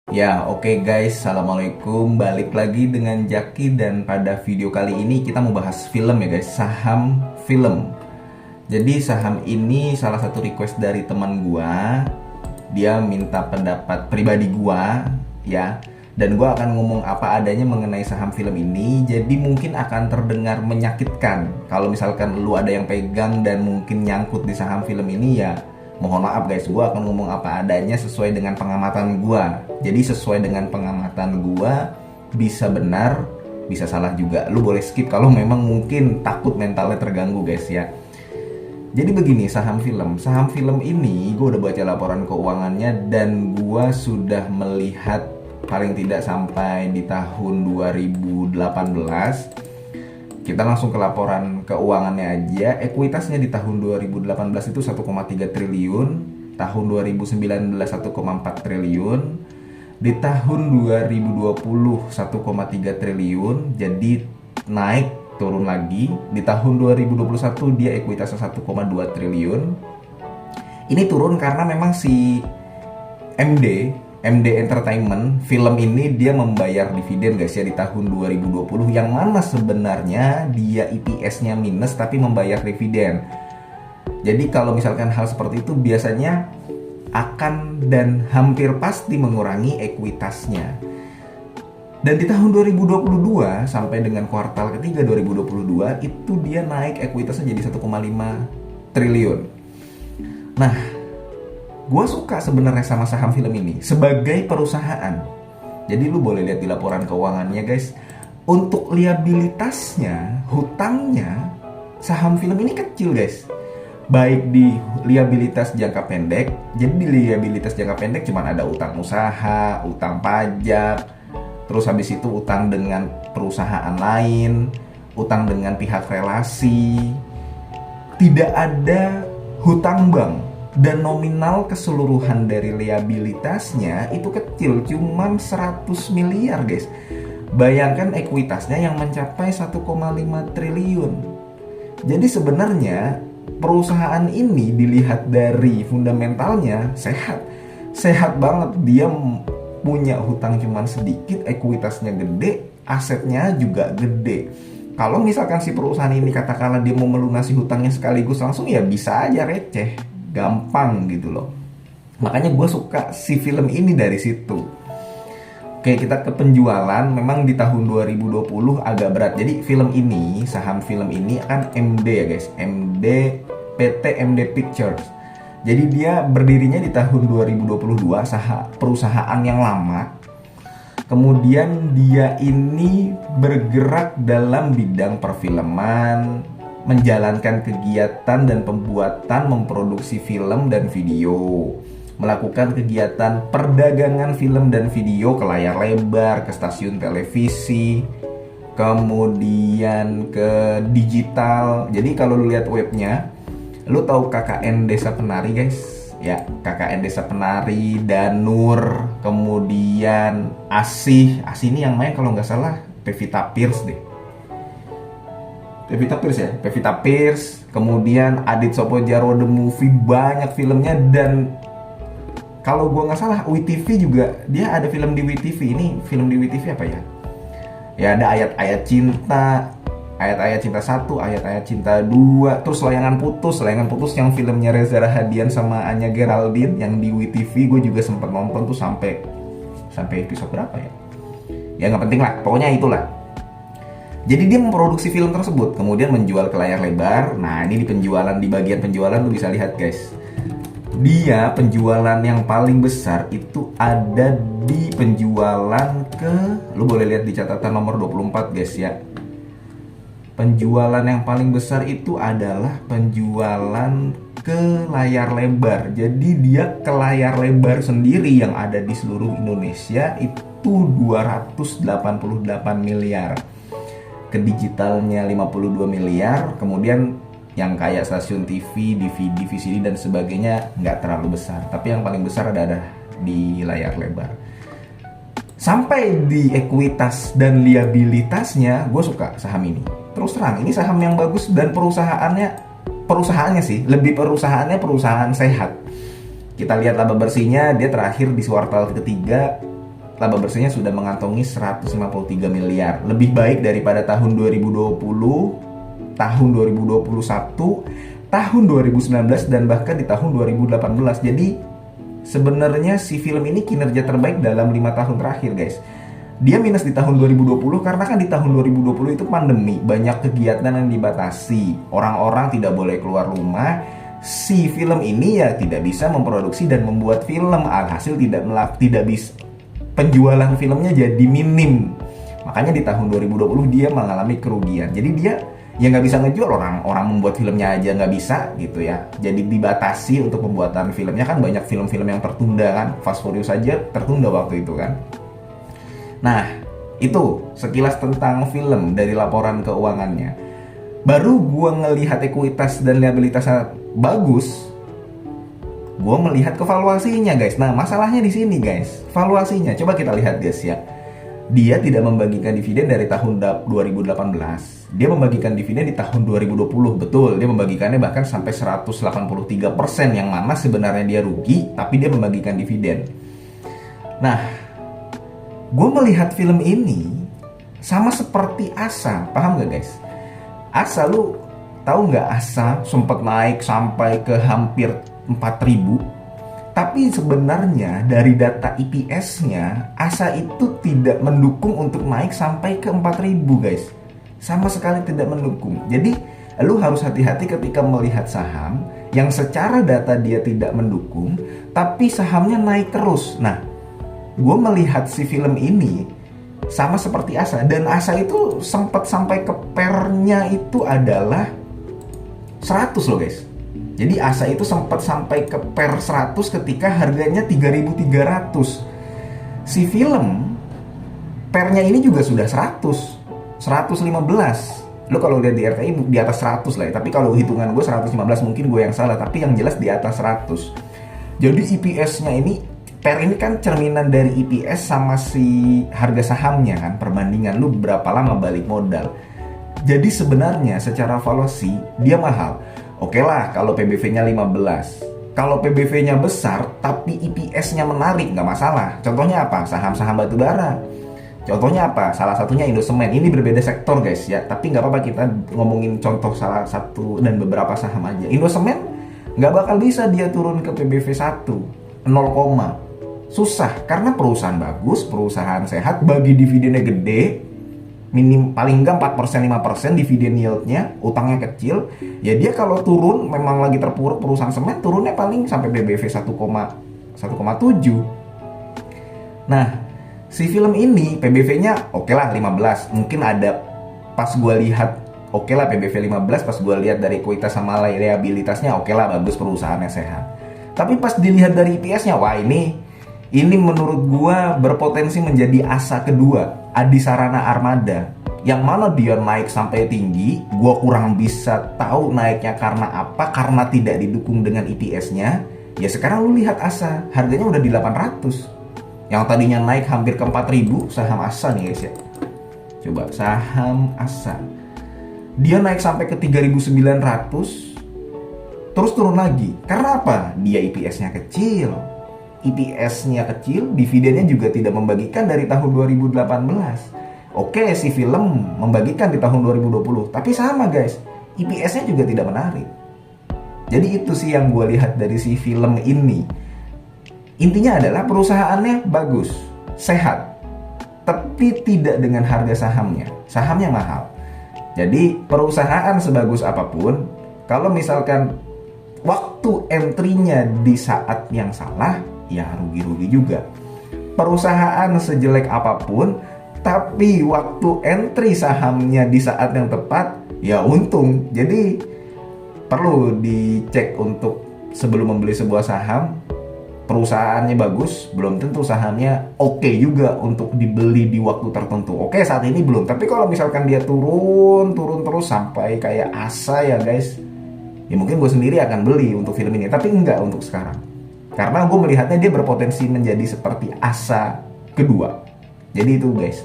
Ya, oke guys, assalamualaikum. Balik lagi dengan Jaki dan pada video kali ini kita mau bahas film ya guys, saham film. Jadi saham ini salah satu request dari teman gua. Dia minta pendapat pribadi gua, ya. Dan gua akan ngomong apa adanya mengenai saham film ini. Jadi mungkin akan terdengar menyakitkan kalau misalkan lu ada yang pegang dan mungkin nyangkut di saham film ini ya. Mohon maaf guys, gue akan ngomong apa adanya sesuai dengan pengamatan gue. Jadi sesuai dengan pengamatan gue, bisa benar, bisa salah juga. Lu boleh skip kalau memang mungkin takut mentalnya terganggu guys ya. Jadi begini, saham film ini gue udah baca laporan keuangannya dan gue sudah melihat paling tidak sampai di tahun 2018. Kita langsung ke laporan keuangannya aja. Ekuitasnya di tahun 2018 itu 1,3 triliun, tahun 2019 1,4 triliun, di tahun 2020 1,3 triliun, jadi naik turun lagi. Di tahun 2021 dia ekuitasnya 1,2 triliun. Ini turun karena memang si MD Entertainment film ini dia membayar dividen guys ya di tahun 2020, yang mana sebenarnya dia EPS-nya minus tapi membayar dividen. Jadi kalau misalkan hal seperti itu biasanya akan dan hampir pasti mengurangi ekuitasnya. Dan di tahun 2022 sampai dengan kuartal ketiga 2022 itu dia naik ekuitasnya jadi 1,5 triliun. Nah, gue suka sebenarnya sama saham film ini sebagai perusahaan. Jadi lu boleh lihat di laporan keuangannya guys. Untuk liabilitasnya, hutangnya, saham film ini kecil guys. Baik di liabilitas jangka pendek. Jadi di liabilitas jangka pendek cuma ada utang usaha, utang pajak, terus habis itu utang dengan perusahaan lain, utang dengan pihak relasi. Tidak ada hutang bank. Dan nominal keseluruhan dari liabilitasnya itu kecil, cuman 100 miliar guys. Bayangkan ekuitasnya yang mencapai 1,5 triliun. Jadi sebenarnya perusahaan ini dilihat dari fundamentalnya sehat. Sehat banget, dia punya hutang cuman sedikit, ekuitasnya gede, asetnya juga gede. Kalau misalkan si perusahaan ini katakanlah dia mau melunasi hutangnya sekaligus langsung ya bisa aja receh. Gampang gitu loh. Makanya gue suka si film ini dari situ. Oke, kita ke penjualan. Memang di tahun 2020 agak berat. Jadi film ini, saham film ini kan MD ya guys, PT MD Pictures. Jadi dia berdirinya di tahun 2022, perusahaan yang lama. Kemudian dia ini bergerak dalam bidang perfilman, menjalankan kegiatan dan pembuatan memproduksi film dan video, melakukan kegiatan perdagangan film dan video ke layar lebar, ke stasiun televisi, kemudian ke digital. Jadi kalau lu lihat webnya, lu tahu KKN Desa Penari guys? Ya, KKN Desa Penari, Danur, kemudian Asih ini yang main kalau nggak salah Pevita Pierce deh. Pevita Pierce, kemudian Adit Sopojaro The Movie, banyak filmnya. Dan kalau gue nggak salah WeTV juga dia ada film di WeTV. Ini film di WeTV apa ya? Ya ada ayat-ayat cinta 1, ayat-ayat cinta 2, terus layangan putus yang filmnya Reza Rahadian sama Anya Geraldine yang di WeTV. Gue juga sempat nonton tuh sampai episode berapa ya? Ya nggak penting lah, pokoknya itulah. Jadi dia memproduksi film tersebut, kemudian menjual ke layar lebar. Nah ini di bagian penjualan lu bisa lihat guys. Dia penjualan yang paling besar itu ada di penjualan lu boleh lihat di catatan nomor 24 guys ya. Penjualan yang paling besar itu adalah penjualan ke layar lebar. Jadi dia ke layar lebar sendiri yang ada di seluruh Indonesia itu 288 miliar. Ke digitalnya 52 miliar, kemudian yang kayak stasiun TV, DVD, VCD dan sebagainya nggak terlalu besar, tapi yang paling besar ada di layar lebar. Sampai di ekuitas dan liabilitasnya, gue suka saham ini. Terus terang, ini saham yang bagus dan perusahaannya sih, lebih perusahaan sehat. Kita lihat laba bersihnya, dia terakhir di kuartal ketiga laba bersihnya sudah mengantongi 153 miliar. Lebih baik daripada tahun 2020, tahun 2021, tahun 2019, dan bahkan di tahun 2018. Jadi sebenarnya si film ini kinerja terbaik dalam 5 tahun terakhir, guys. Dia minus di tahun 2020 karena kan di tahun 2020 itu pandemi, banyak kegiatan yang dibatasi, orang-orang tidak boleh keluar rumah. Si film ini ya tidak bisa memproduksi dan membuat film, alhasil tidak bisa, penjualan filmnya jadi minim. Makanya di tahun 2020 dia mengalami kerugian. Jadi dia ya nggak bisa ngejual, orang membuat filmnya aja nggak bisa gitu ya. Jadi dibatasi untuk pembuatan filmnya, kan banyak film-film yang tertunda kan. Fast Furious saja tertunda waktu itu kan. Nah, itu sekilas tentang film dari laporan keuangannya. Baru gue ngelihat ekuitas dan liabilitasnya bagus, gue melihat ke valuasinya, guys. Nah, masalahnya di sini, guys. Valuasinya, coba kita lihat, guys ya. Dia tidak membagikan dividen dari tahun 2018. Dia membagikan dividen di tahun 2020. Betul, dia membagikannya bahkan sampai 183%, yang mana sebenarnya dia rugi, tapi dia membagikan dividen. Nah, gue melihat film ini sama seperti Asa, paham gak, guys? Asa, lu tahu nggak, Asa sempat naik sampai ke hampir 4.000. Tapi sebenarnya dari data EPS-nya, Asa itu tidak mendukung untuk naik sampai ke 4.000, guys. Sama sekali tidak mendukung. Jadi lu harus hati-hati ketika melihat saham yang secara data dia tidak mendukung, tapi sahamnya naik terus. Nah, gue melihat si film ini sama seperti Asa, dan Asa itu sempat sampai ke pernya itu adalah 100 loh, guys. Jadi Asa itu sempat sampai ke per 100 ketika harganya 3.300. Si film pernya ini juga sudah 115. Lo kalau lihat di RTI di atas 100 lah ya. Tapi kalau hitungan gue 115, mungkin gue yang salah, tapi yang jelas di atas 100. Jadi EPS-nya ini, per ini kan cerminan dari EPS sama si harga sahamnya kan, perbandingan lu berapa lama balik modal. Jadi sebenarnya secara valuasi dia mahal. Oke lah kalau PBV-nya 15. Kalau PBV-nya besar tapi EPS-nya menarik, nggak masalah. Contohnya apa? Saham-saham batubara. Contohnya apa? Salah satunya Indosemen. Ini berbeda sektor, guys ya, tapi nggak apa-apa kita ngomongin contoh salah satu dan beberapa saham aja. Indosemen nggak bakal bisa dia turun ke PBV 1 0, susah, karena perusahaan bagus, perusahaan sehat, bagi dividennya gede, paling enggak 4%, 5% dividen yieldnya, utangnya kecil, ya dia kalau turun memang lagi terpuruk perusahaan semen, turunnya paling sampai PBV 1,7. Nah, si film ini PBV-nya oke lah 15, mungkin ada pas gue lihat oke lah PBV 15, pas gue lihat dari kualitas sama liabilitasnya oke lah, bagus, perusahaannya sehat. Tapi pas dilihat dari EPS-nya, wah ini menurut gua berpotensi menjadi Asa kedua, Adisarana Armada, yang mana dia naik sampai tinggi. Gua kurang bisa tahu naiknya karena apa, karena tidak didukung dengan EPS-nya. Ya sekarang lu lihat Asa, harganya udah di 800. Yang tadinya naik hampir ke 4.000, saham Asa nih, guys ya. Coba saham Asa, dia naik sampai ke 3.900, terus turun lagi. Karena apa? Dia EPS-nya kecil. EPS-nya kecil, dividennya juga tidak membagikan dari tahun 2018. Oke, si film membagikan di tahun 2020, tapi sama, guys, EPS-nya juga tidak menarik. Jadi itu sih yang gue lihat dari si film ini. Intinya adalah perusahaannya bagus, sehat, tapi tidak dengan harga sahamnya. Sahamnya mahal. Jadi perusahaan sebagus apapun, kalau misalkan waktu entry-nya di saat yang salah, ya rugi-rugi juga. Perusahaan sejelek apapun, tapi waktu entry sahamnya di saat yang tepat, ya untung. Jadi perlu dicek untuk sebelum membeli sebuah saham, perusahaannya bagus, belum tentu sahamnya oke juga untuk dibeli di waktu tertentu. Oke, saat ini belum, tapi kalau misalkan dia turun terus sampai kayak Asa ya, guys, ya mungkin gue sendiri akan beli untuk film ini, tapi enggak untuk sekarang. Karena gue melihatnya dia berpotensi menjadi seperti Asa kedua. Jadi itu, guys.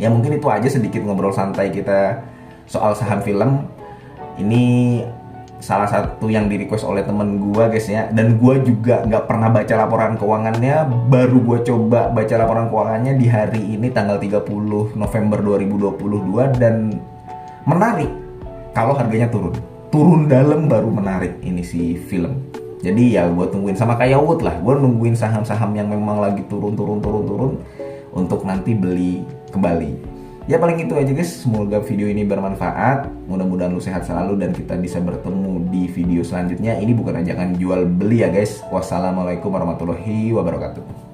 Ya mungkin itu aja sedikit ngobrol santai kita soal saham film. Ini salah satu yang di request oleh temen gue guys ya, dan gue juga nggak pernah baca laporan keuangannya, baru gue coba baca laporan keuangannya di hari ini tanggal 30 November 2022 dan menarik kalau harganya turun dalam baru menarik ini si film. Jadi ya gue tungguin sama kayak Wood lah, gue nungguin saham-saham yang memang lagi turun untuk nanti beli kembali. Ya paling itu aja guys, semoga video ini bermanfaat, mudah-mudahan lu sehat selalu dan kita bisa bertemu di video selanjutnya. Ini bukan ajakan jual beli ya guys. Wassalamualaikum warahmatullahi wabarakatuh.